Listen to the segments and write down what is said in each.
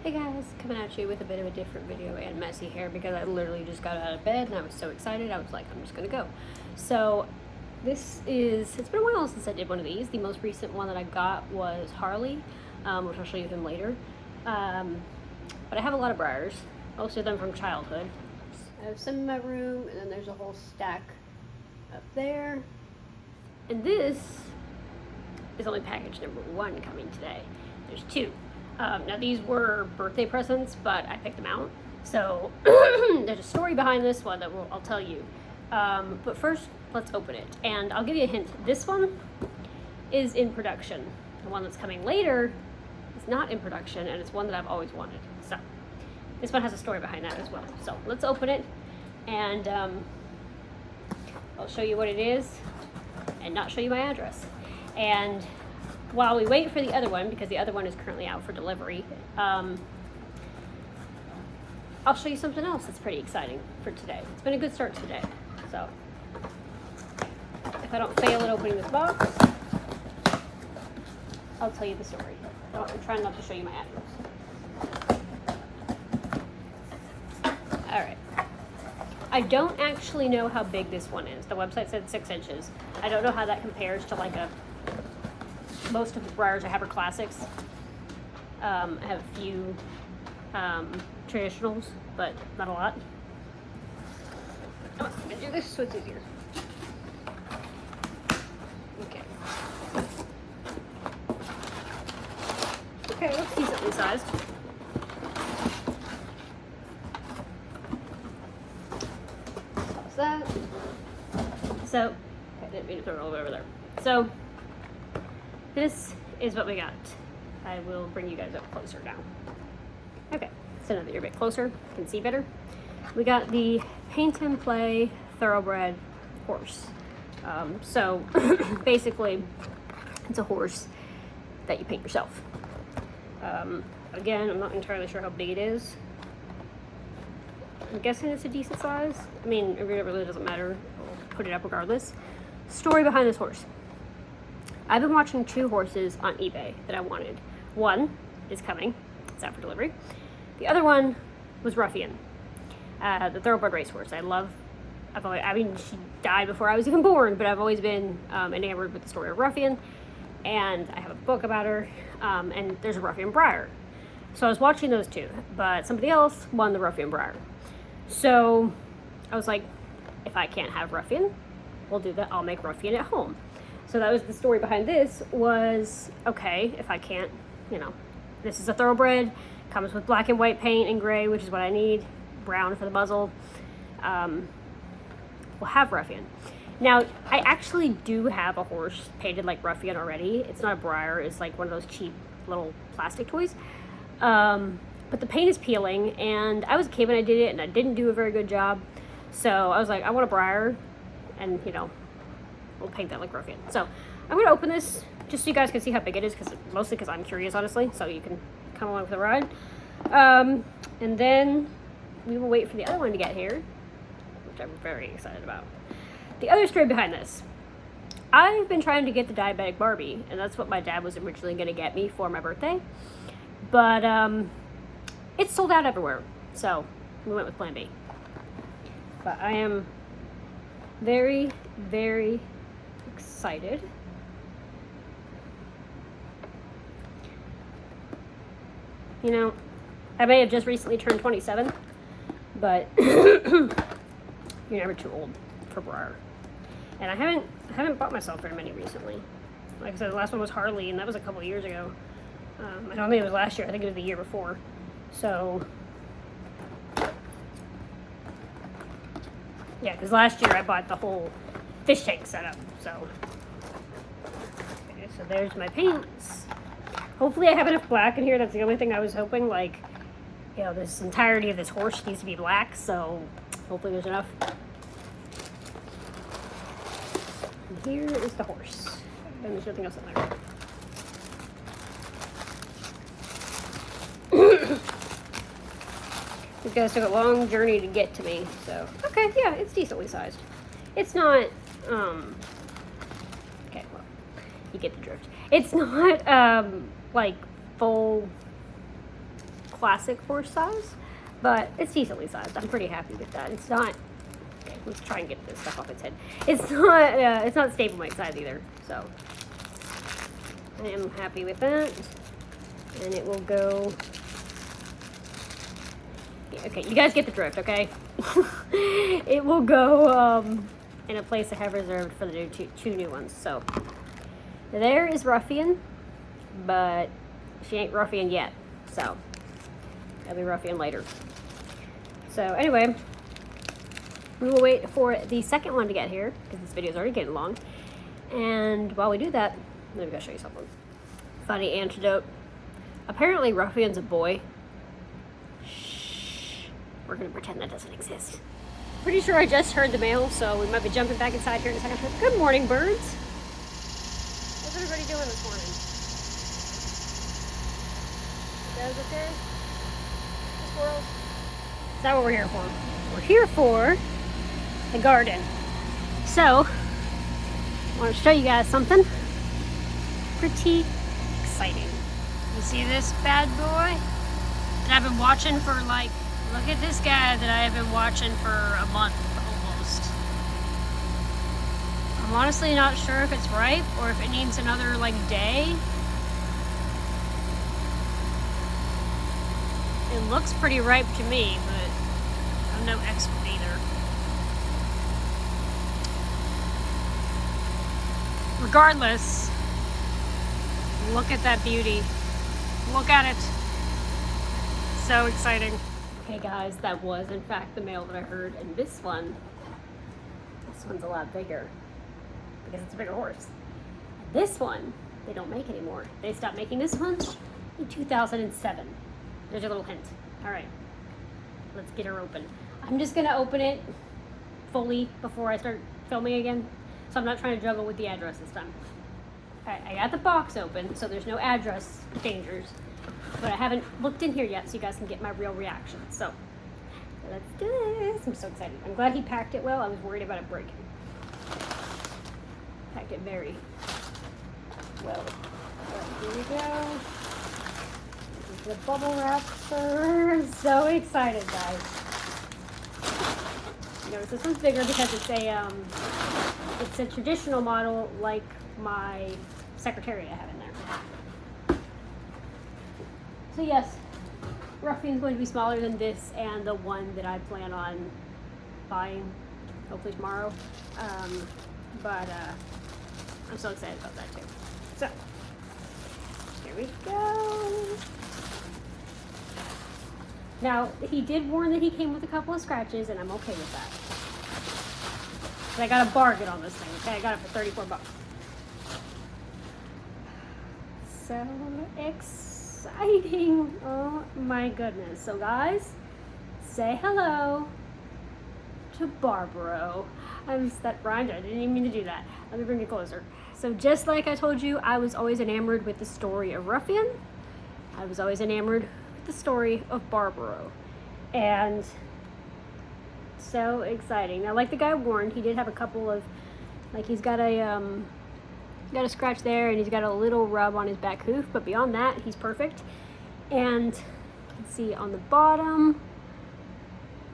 Hey guys, coming at you with a bit of a different video and messy hair because I literally just got out of bed and I was so excited. I was like, I'm just gonna go. So it's been a while since I did one of these. The most recent one that I got was Harley, which I'll show you him later. But I have a lot of Breyers, most of them from childhood. I have some in my room, and then there's a whole stack up there. And this is only package number 1 coming today. There's 2. Now these were birthday presents, but I picked them out. So there's a story behind this one that I'll tell you. But first, let's open it. And I'll give you a hint. This one is in production. The one that's coming later is not in production, and it's one that I've always wanted. So this one has a story behind that as well. So let's open it, and I'll show you what it is and not show you my address. And while we wait for the other one, because the other one is currently out for delivery, I'll show you something else that's pretty exciting for today. It's been a good start to the day. So if I don't fail at opening this box, I'll tell you the story. I'm trying not to show you my address. All right. I don't actually know how big this one is. The website said 6 inches. I don't know how that compares to like most of the Breyers I have are classics. I have a few traditionals, but not a lot. I'm gonna do this so it's easier. Okay. Okay, looks decently sized. How's that? So, I didn't mean to throw it all over there. So, this is what we got. I will bring you guys up closer now. Okay, so now that you're a bit closer, you can see better. We got the Paint and Play Thoroughbred horse. So basically, it's a horse that you paint yourself. Again, I'm not entirely sure how big it is. I'm guessing it's a decent size. I mean, it really doesn't matter. I'll put it up regardless. Story behind this horse. I've been watching 2 horses on eBay that I wanted. One is coming. It's out for delivery. The other one was Ruffian, the thoroughbred racehorse. She died before I was even born, but I've always been enamored with the story of Ruffian, and I have a book about her, and there's a Ruffian Breyer. So I was watching those 2, but somebody else won the Ruffian Breyer. So I was like, if I can't have Ruffian, we'll do that. I'll make Ruffian at home. So that was the story behind this was, okay, if I can't, this is a thoroughbred, comes with black and white paint and gray, which is what I need, brown for the muzzle. We'll have Ruffian. Now, I actually do have a horse painted like Ruffian already. It's not a Breyer, it's like one of those cheap little plastic toys. But the paint is peeling, and I was a kid when I did it, and I didn't do a very good job. So I was like, I want a Breyer, and we'll paint that like Ruffian. So I'm going to open this just so you guys can see how big it is, mostly because I'm curious, honestly, so you can come along for the ride. And then we will wait for the other one to get here, which I'm very excited about. The other story behind this. I've been trying to get the diabetic Barbie, and that's what my dad was originally going to get me for my birthday. But it's sold out everywhere, so we went with Plan B. But I am very, very excited. I may have just recently turned 27, but you're never too old for Breyer. And I haven't bought myself very many recently. Like I said, the last one was Harley, and that was a couple of years ago. I don't think it was last year. I think it was the year before. So yeah, because last year I bought the whole fish tank setup. So okay, so there's my paints. Hopefully I have enough black in here. That's the only thing I was hoping. This entirety of this horse needs to be black. So hopefully there's enough. And here is the horse. And there's nothing else in there. These guys took a long journey to get to me, so okay, yeah, it's decently sized. It's not okay, well, you get the drift. It's not like full classic horse size, but it's decently sized. I'm pretty happy with that. It's not, okay, let's try and get this stuff off its head. It's not stablemate size either, so I am happy with that. And it will go, yeah, okay, you guys get the drift, okay? It will go in a place I have reserved for the two new ones. So there is Ruffian, but she ain't Ruffian yet, so that'll be Ruffian later. So anyway, we will wait for the second one to get here because this video is already getting long. And while we do that, let me go show you something. Funny antidote. Apparently Ruffian's a boy. Shh. We're gonna pretend that doesn't exist. Pretty sure I just heard the mail, so we might be jumping back inside here in a second. Good morning, birds. How's everybody doing this morning? You guys okay? Squirrels? Is that what we're here for? We're here for the garden. So, I want to show you guys something pretty exciting. You see this bad boy that I've been watching for like, look at this guy that I have been watching for a month almost. I'm honestly not sure if it's ripe or if it needs another like day. It looks pretty ripe to me, but I'm no expert either. Regardless, look at that beauty. Look at it. So exciting. Okay guys, that was in fact the mail that I heard, and this one's a lot bigger because it's a bigger horse. This one, they don't make anymore. They stopped making this one in 2007. There's your little hint. All right, let's get her open. I'm just gonna open it fully before I start filming again, so I'm not trying to juggle with the address this time. All right, I got the box open, so there's no address dangers. But I haven't looked in here yet, so you guys can get my real reaction. So, let's do this. I'm so excited. I'm glad he packed it well. I was worried about it breaking. Packed it very well. All right, here we go. This is the bubble wrapper. I'm so excited, guys. Notice this one's bigger because it's a traditional model like my Secretariat I have in there. So yes, Ruffian's going to be smaller than this and the one that I plan on buying, hopefully tomorrow. But I'm so excited about that too. So, here we go. Now, he did warn that he came with a couple of scratches, and I'm okay with that. But I got a bargain on this thing, okay? I got it for 34 bucks. So exciting. Oh my goodness. So guys, say hello to Barbaro. That rhymed. I didn't even mean to do that. Let me bring it closer. So just like I told you, I was always enamored with the story of Ruffian. I was always enamored with the story of Barbaro. And so exciting. Now, like the guy warned, he did have a couple of, like he's got a scratch there, and he's got a little rub on his back hoof, but beyond that, he's perfect. And you can see on the bottom,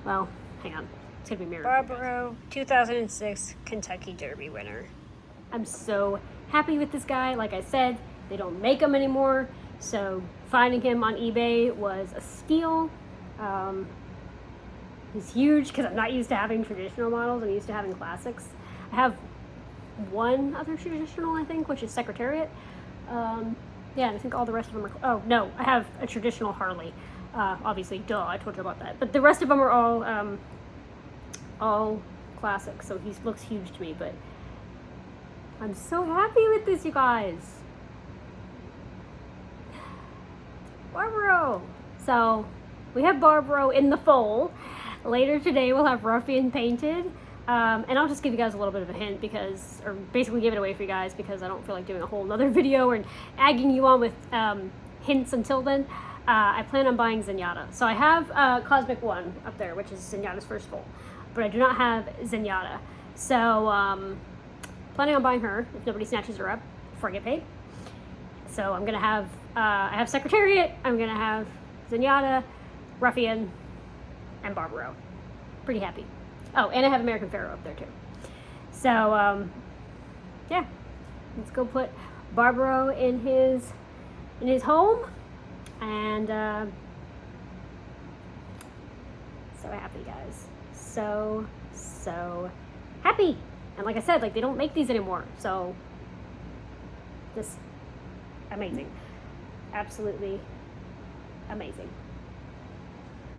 well, hang on, it's gonna be mirrored. Barbaro, 2006 Kentucky Derby winner. I'm so happy with this guy. Like I said, they don't make them anymore, so finding him on eBay was a steal. He's huge because I'm not used to having traditional models. I'm used to having classics. I have one other traditional, I think, which is Secretariat. Yeah, I think all the rest of them are, oh no, I have a traditional Harley. Obviously, duh, I told you about that. But the rest of them are all classic, so he looks huge to me, but I'm so happy with this, you guys. Barbaro. So, we have Barbaro in the foal. Later today, we'll have Ruffian painted. And I'll just give you guys a little bit of a hint because, or basically give it away for you guys because I don't feel like doing a whole nother video and egging you on with hints until then. I plan on buying Zenyatta. So I have Cosmic One up there, which is Zenyatta's first foal, but I do not have Zenyatta. So planning on buying her if nobody snatches her up before I get paid. So I'm gonna have, I have Secretariat, I'm gonna have Zenyatta, Ruffian, and Barbaro. Pretty happy. Oh, and I have American Pharaoh up there too. So, yeah. Let's go put Barbaro in his home. And so happy, guys. So happy. And like I said, like, they don't make these anymore. So just amazing. Absolutely amazing.